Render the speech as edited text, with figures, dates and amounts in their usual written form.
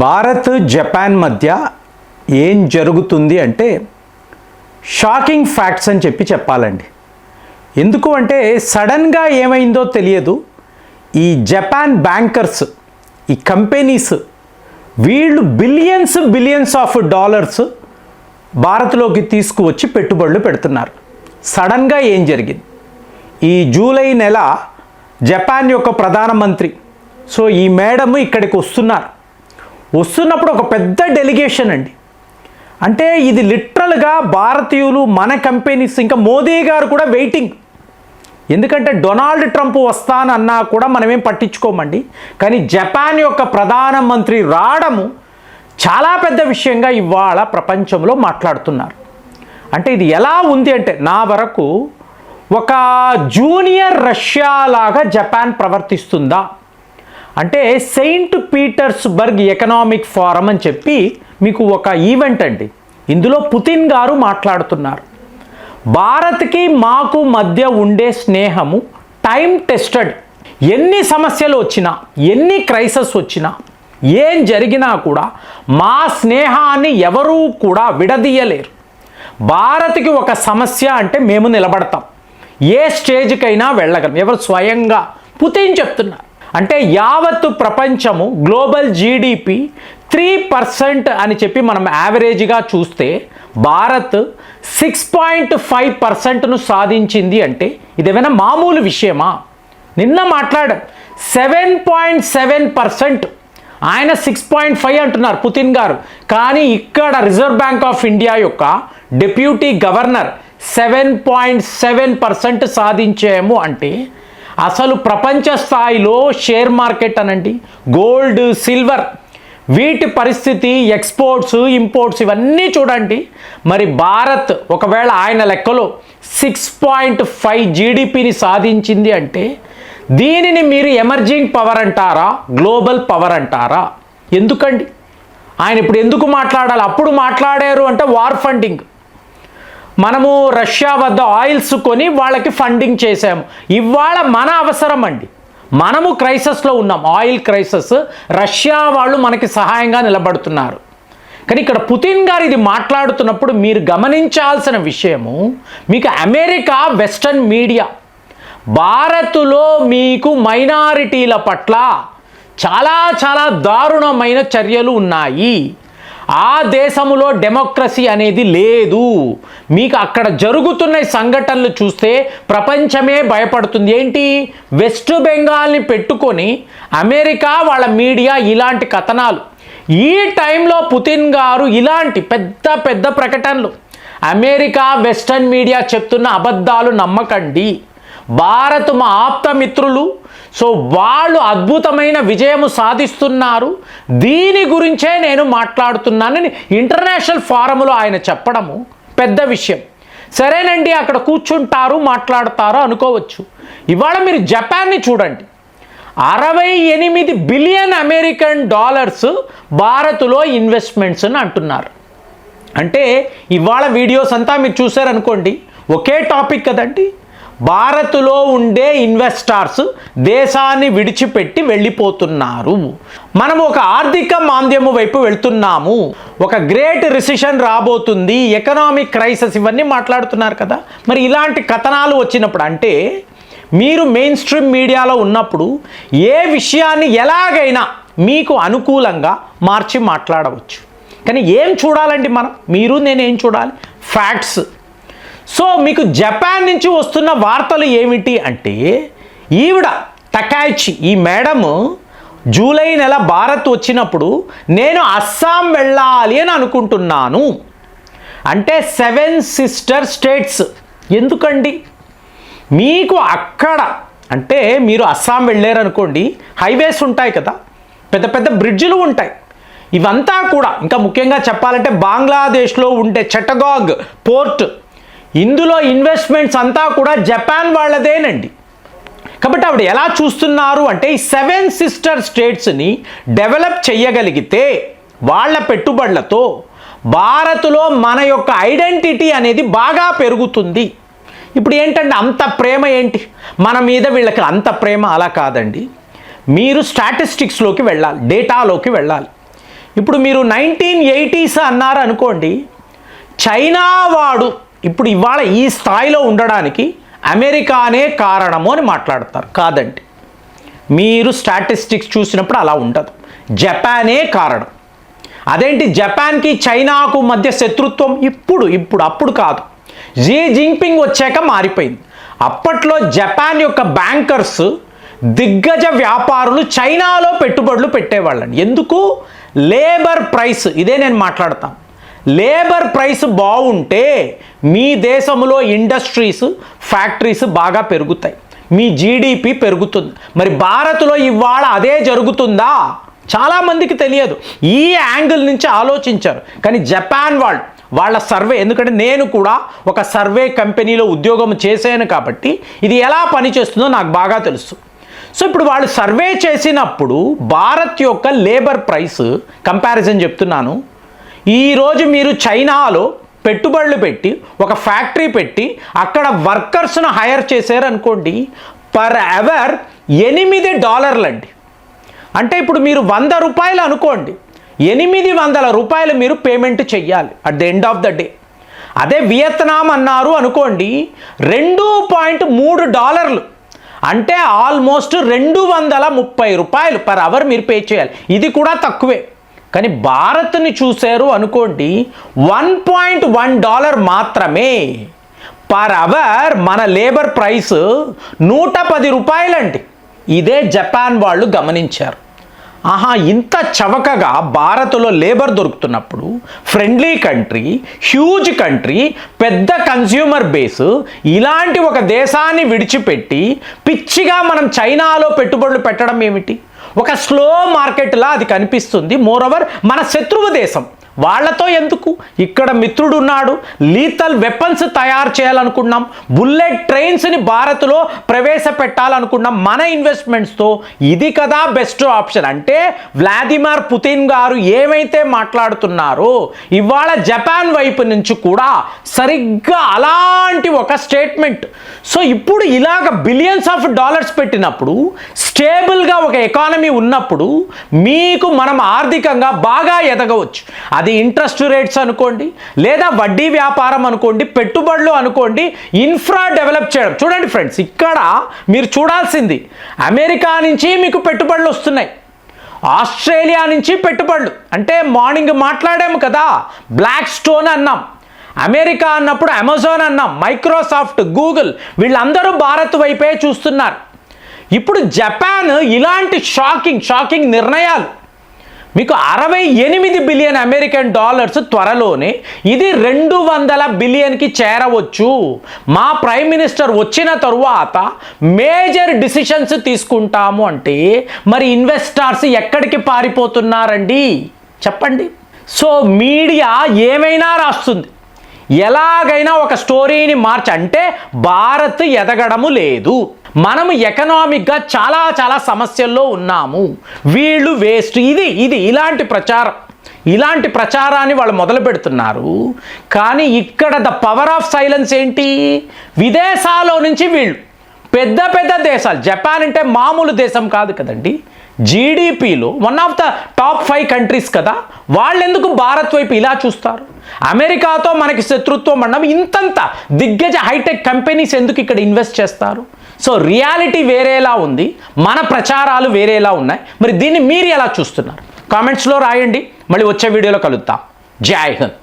Bharat Japan మధ్య ఏం జరుగుతుంది అంటే షాకింగ్ ఫ్యాక్ట్స్ అని చెప్పాలండి. ఎందుకు అంటే సడన్గా ఏమైందో తెలియదు. ఈ జపాన్ బ్యాంకర్స్, ఈ కంపెనీస్ వీళ్ళు బిలియన్స్ ఆఫ్ డాలర్స్ భారత్లోకి తీసుకువచ్చి పెట్టుబడులు పెడుతున్నారు. సడన్గా ఏం జరిగింది? ఈ జూలై నెల జపాన్ యొక్క ప్రధానమంత్రి ఈ మేడం ఇక్కడికి వస్తున్నప్పుడు ఒక పెద్ద డెలిగేషన్ అండి. అంటే ఇది లిటరల్గా భారతీయులు, మన కంపెనీస్, ఇంకా మోదీ గారు కూడా వెయిటింగ్. ఎందుకంటే డొనాల్డ్ ట్రంప్ వస్తానన్నా కూడా మనమేం పట్టించుకోమండి. కానీ జపాన్ యొక్క ప్రధానమంత్రి రావడము చాలా పెద్ద విషయంగా ఇవాళ ప్రపంచంలో మాట్లాడుతున్నారు. అంటే ఇది ఎలా ఉంది అంటే నా వరకు ఒక జూనియర్ రష్యా లాగా జపాన్ ప్రవర్తిస్తుందా అంటే సెయింట్ పీటర్స్బర్గ్ ఎకనామిక్ ఫోరం అని చెప్పి మీకు ఒక ఈవెంట్ అండి. ఇందులో పుతిన్ గారు మాట్లాడుతున్నారు. భారత్కి మాకు మధ్య ఉండే స్నేహము టైం టెస్టెడ్. ఎన్ని సమస్యలు వచ్చినా, ఎన్ని క్రైసిస్ వచ్చినా, ఏం జరిగినా కూడా మా స్నేహాన్ని ఎవరూ కూడా విడదీయలేరు. భారత్కి ఒక సమస్య అంటే మేము నిలబడతాం, ఏ స్టేజ్కైనా వెళ్ళగలం. ఎవరు? స్వయంగా పుతిన్ చెప్తున్నారు. అంటే యావత్తు ప్రపంచము గ్లోబల్ జీడిపి 3% అని చెప్పి మనం యావరేజ్గా చూస్తే భారత్ 6.5%ను సాధించింది. అంటే ఇదేమైనా మామూలు విషయమా? నిన్న మాట్లాడాం 7.7%, ఆయన 6.5 అంటున్నారు పుతిన్ గారు. కానీ ఇక్కడ రిజర్వ్ బ్యాంక్ ఆఫ్ ఇండియా యొక్క డిప్యూటీ గవర్నర్ 7.7% సాధించాము. అంటే అసలు ప్రపంచ స్థాయిలో షేర్ మార్కెట్ అనండి, గోల్డ్, సిల్వర్, వీటి పరిస్థితి, ఎక్స్పోర్ట్స్, ఇంపోర్ట్స్ ఇవన్నీ చూడండి. మరి భారత్ ఒకవేళ ఆయన లెక్కలో 6.5 జీడిపిని సాధించింది అంటే దీనిని మీరు ఎమర్జింగ్ పవర్ అంటారా, గ్లోబల్ పవర్ అంటారా? ఎందుకండి ఆయన ఇప్పుడు ఎందుకు మాట్లాడాలి? అప్పుడు మాట్లాడారు అంటే వార్ ఫండింగ్. మనము రష్యా వద్ద ఆయిల్స్ కొని వాళ్ళకి ఫండింగ్ చేసాము. ఇవాళ మన అవసరం అండి, మనము క్రైసిస్లో ఉన్నాం, ఆయిల్ క్రైసిస్. రష్యా వాళ్ళు మనకి సహాయంగా నిలబడుతున్నారు. కానీ ఇక్కడ పుతిన్ గారు ఇది మాట్లాడుతున్నప్పుడు మీరు గమనించాల్సిన విషయము, మీకు అమెరికా, వెస్టర్న్ మీడియా భారత్లో మీకు మైనారిటీల పట్ల చాలా దారుణమైన చర్యలు ఉన్నాయి. ఆ దేశంలో డెమోక్రసీ అనేది లేదు. మీకు అక్కడ జరుగుతున్న సంఘటనలు చూస్తే ప్రపంచమే భయపడుతుంది. ఏంటి? వెస్ట్ బెంగాల్ని పెట్టుకొని అమెరికా వాళ్ళ మీడియా ఇలాంటి కథనాలు. ఈ టైంలో పుతిన్ గారు ఇలాంటి పెద్ద ప్రకటనలు. అమెరికా, వెస్టర్న్ మీడియా చెప్తున్న అబద్ధాలు నమ్మకండి. భారత్ మా ఆప్తమిత్రులు, వాళ్ళు అద్భుతమైన విజయము సాధిస్తున్నారు, దీని గురించే నేను మాట్లాడుతున్నానని ఇంటర్నేషనల్ ఫోరంలో ఆయన చెప్పడము పెద్ద విషయం. సరేనండి, అక్కడ కూర్చుంటారు, మాట్లాడతారు అనుకోవచ్చు. ఇవాళ మీరు జపాన్ని చూడండి, 68 బిలియన్ అమెరికన్ డాలర్స్ భారత్లో ఇన్వెస్ట్మెంట్స్ అని అంటున్నారు. అంటే ఇవాళ వీడియోస్ అంతా మీరు చూసారనుకోండి, ఒకే టాపిక్ కదండి. భారత్లో ఉండే ఇన్వెస్టర్స్ దేశాన్ని విడిచిపెట్టి వెళ్ళిపోతున్నారు. మనం ఒక ఆర్థిక మాంద్యము వైపు వెళ్తున్నాము, ఒక గ్రేట్ రిసెషన్ రాబోతుంది, ఎకనామిక్ క్రైసిస్, ఇవన్నీ మాట్లాడుతున్నారు కదా. మరి ఇలాంటి కథనాలు వచ్చినప్పుడు అంటే మీరు మెయిన్ స్ట్రీమ్ మీడియాలో ఉన్నప్పుడు ఏ విషయాన్ని ఎలాగైనా మీకు అనుకూలంగా మార్చి మాట్లాడవచ్చు. కానీ ఏం చూడాలండి మనం? మీరు నేనేం చూడాలి? ఫ్యాక్ట్స్. మీకు జపాన్ నుంచి వస్తున్న వార్తలు ఏమిటి అంటే, ఈవిడ టకాయిచి, ఈ మేడము జూలై నెల భారత్ వచ్చినప్పుడు నేను అస్సాం వెళ్ళాలి అని అనుకుంటున్నాను. అంటే 7 సిస్టర్ స్టేట్స్. ఎందుకండి? మీకు అక్కడ అంటే మీరు అస్సాం వెళ్ళారనుకోండి, హైవేస్ ఉంటాయి కదా, పెద్ద బ్రిడ్జ్లు ఉంటాయి. ఇవంతా కూడా ఇంకా ముఖ్యంగా చెప్పాలంటే బంగ్లాదేశ్లో ఉండే చటగాగ్ పోర్ట్, ఇందులో ఇన్వెస్ట్మెంట్స్ అంతా కూడా జపాన్ వాళ్ళదేనండి. కాబట్టి ఆవిడ ఎలా చూస్తున్నారు అంటే ఈ 7 సిస్టర్ స్టేట్స్ని డెవలప్ చేయగలిగితే వాళ్ళ పెట్టుబడులతో భారత్లో మన యొక్క ఐడెంటిటీ అనేది బాగా పెరుగుతుంది. ఇప్పుడు ఏంటంటే అంత ప్రేమ ఏంటి మన మీద? వీళ్ళకి అంత ప్రేమ అలా కాదండి. మీరు స్టాటిస్టిక్స్లోకి వెళ్ళాలి, డేటాలోకి వెళ్ళాలి. ఇప్పుడు మీరు 1980s అన్నారు అనుకోండి, చైనా వాడు ఇప్పుడు ఇవాళ ఈ స్థాయిలో ఉండడానికి అమెరికానే కారణము అని మాట్లాడతారు. కాదండి, మీరు స్టాటిస్టిక్స్ చూసినప్పుడు అలా ఉండదు. జపానే కారణం. అదేంటి, జపాన్కి చైనాకు మధ్య శత్రుత్వం ఇప్పుడు అప్పుడు కాదు, జీ జింగ్పింగ్ వచ్చాక మారిపోయింది. అప్పట్లో జపాన్ యొక్క బ్యాంకర్స్, దిగ్గజ వ్యాపారులు చైనాలో పెట్టుబడులు పెట్టేవాళ్ళండి. ఎందుకు? లేబర్ ప్రైస్, ఇదే నేను మాట్లాడతాను. లేబర్ ప్రైస్ బాగుంటే మీ దేశంలో ఇండస్ట్రీస్, ఫ్యాక్టరీస్ బాగా పెరుగుతాయి, మీ జీడిపి పెరుగుతుంది. మరి భారత్లో ఇవాళ అదే జరుగుతుందా? చాలామందికి తెలియదు. ఈ యాంగిల్ నుంచి ఆలోచించారు. కానీ జపాన్ వాళ్ళ సర్వే, ఎందుకంటే నేను కూడా ఒక సర్వే కంపెనీలో ఉద్యోగం చేశాను కాబట్టి ఇది ఎలా పనిచేస్తుందో నాకు బాగా తెలుసు. సో ఇప్పుడు వాళ్ళు సర్వే చేసినప్పుడు భారత్ యొక్క లేబర్ ప్రైస్ కంపారిజన్ చెప్తున్నాను. ఈరోజు మీరు చైనాలో పెట్టుబడులు పెట్టి ఒక ఫ్యాక్టరీ పెట్టి అక్కడ వర్కర్స్ను హైర్ చేశారనుకోండి, పర్ అవర్ $8 అండి. అంటే ఇప్పుడు మీరు 100 రూపాయలు అనుకోండి, 800 రూపాయలు మీరు పేమెంట్ చెయ్యాలి at the end of the day. అదే వియత్నాం అన్నారు అనుకోండి, $2.3, అంటే ఆల్మోస్ట్ 230 రూపాయలు పర్ అవర్ మీరు పే చేయాలి. ఇది కూడా తక్కువే. కానీ భారత్ని చూశారు అనుకోండి, $1.1 మాత్రమే పర్ అవర్. మన లేబర్ ప్రైస్ 110 రూపాయలండి. ఇదే జపాన్ వాళ్ళు గమనించారు. ఇంత చవకగా భారత్లో లేబర్ దొరుకుతున్నప్పుడు, ఫ్రెండ్లీ కంట్రీ, హ్యూజ్ కంట్రీ, పెద్ద కన్స్యూమర్ బేస్, ఇలాంటి ఒక దేశాన్ని విడిచిపెట్టి పిచ్చిగా మనం చైనాలో పెట్టుబడులు పెట్టడం ఏమిటి? ఒక స్లో మార్కెట్లా అది కనిపిస్తుంది. మోరోవర్ మన శత్రువు దేశం, వాళ్ళతో ఎందుకు? ఇక్కడ మిత్రుడు ఉన్నాడు, లీథల్ వెపన్స్ తయారు చేయాలనుకున్నాం, బుల్లెట్ ట్రైన్స్ని భారత్లో ప్రవేశపెట్టాలనుకున్నాం మన ఇన్వెస్ట్మెంట్స్తో. ఇది కదా బెస్ట్ ఆప్షన్. అంటే వ్లాదిమిర్ పుతిన్ గారు ఏమైతే మాట్లాడుతున్నారో, ఇవాళ జపాన్ వైపు నుంచి కూడా సరిగ్గా అలాంటి ఒక స్టేట్మెంట్. సో ఇప్పుడు ఇలాగ బిలియన్స్ ఆఫ్ డాలర్స్ పెట్టినప్పుడు, స్టేబుల్గా ఒక ఎకానమీ ఉన్నప్పుడు మీకు మనం ఆర్థికంగా బాగా ఎదగవచ్చు. అది ఇంట్రెస్ట్ రేట్స్ అనుకోండి, లేదా వడ్డీ వ్యాపారం అనుకోండి, పెట్టుబడులు అనుకోండి, ఇన్ఫ్రా డెవలప్ చేయడం. చూడండి ఫ్రెండ్స్, ఇక్కడ మీరు చూడాల్సింది, అమెరికా నుంచి మీకు పెట్టుబడులు వస్తున్నాయి, ఆస్ట్రేలియా నుంచి పెట్టుబడులు. అంటే మార్నింగ్ మాట్లాడాము కదా, బ్లాక్ స్టోన్ అన్నాం, అమెరికా అన్నప్పుడు అమెజాన్ అన్నాం, మైక్రోసాఫ్ట్, గూగుల్, వీళ్ళందరూ భారత్ వైపే చూస్తున్నారు. ఇప్పుడు జపాన్ ఇలాంటి షాకింగ్ నిర్ణయాలు, మీకు 68 బిలియన్ అమెరికన్ డాలర్స్ త్వరలోనే, ఇది 200 బిలియన్కి చేరవచ్చు. మా ప్రైమ్ మినిస్టర్ వచ్చిన తరువాత మేజర్ డిసిషన్స్ తీసుకుంటాము అంటే మరి ఇన్వెస్టర్స్ ఎక్కడికి పారిపోతున్నారండి చెప్పండి? సో మీడియా ఏమైనా రాస్తుంది, ఎలాగైనా ఒక స్టోరీని అంటే భారత్ ఎదగడము లేదు, మనము ఎకనామిక్గా చాలా సమస్యల్లో ఉన్నాము, వీళ్ళు వేస్ట్, ఇది ఇలాంటి ప్రచారాన్ని వాళ్ళు మొదలు పెడుతున్నారు. కానీ ఇక్కడ ద పవర్ ఆఫ్ సైలెన్స్ ఏంటి? విదేశాల్లో నుంచి వీళ్ళు పెద్ద దేశాలు, జపాన్ అంటే మామూలు దేశం కాదు కదండి, జీడిపిలో one of the top 5 countries కదా, వాళ్ళు ఎందుకు భారత్ వైపు ఇలా చూస్తారు? అమెరికాతో మనకి శత్రుత్వం అన్నాం, ఇంతంత దిగ్గజ హైటెక్ కంపెనీస్ ఎందుకు ఇక్కడ ఇన్వెస్ట్ చేస్తారు? సో రియాలిటీ వేరేలా ఉంది, మన ప్రచారాలు వేరేలా ఉన్నాయి. మరి దీన్ని మీరు ఎలా చూస్తున్నారు? కామెంట్స్లో రాయండి. మళ్ళీ వచ్చే వీడియోలో కలుద్దాం. జై హింద్.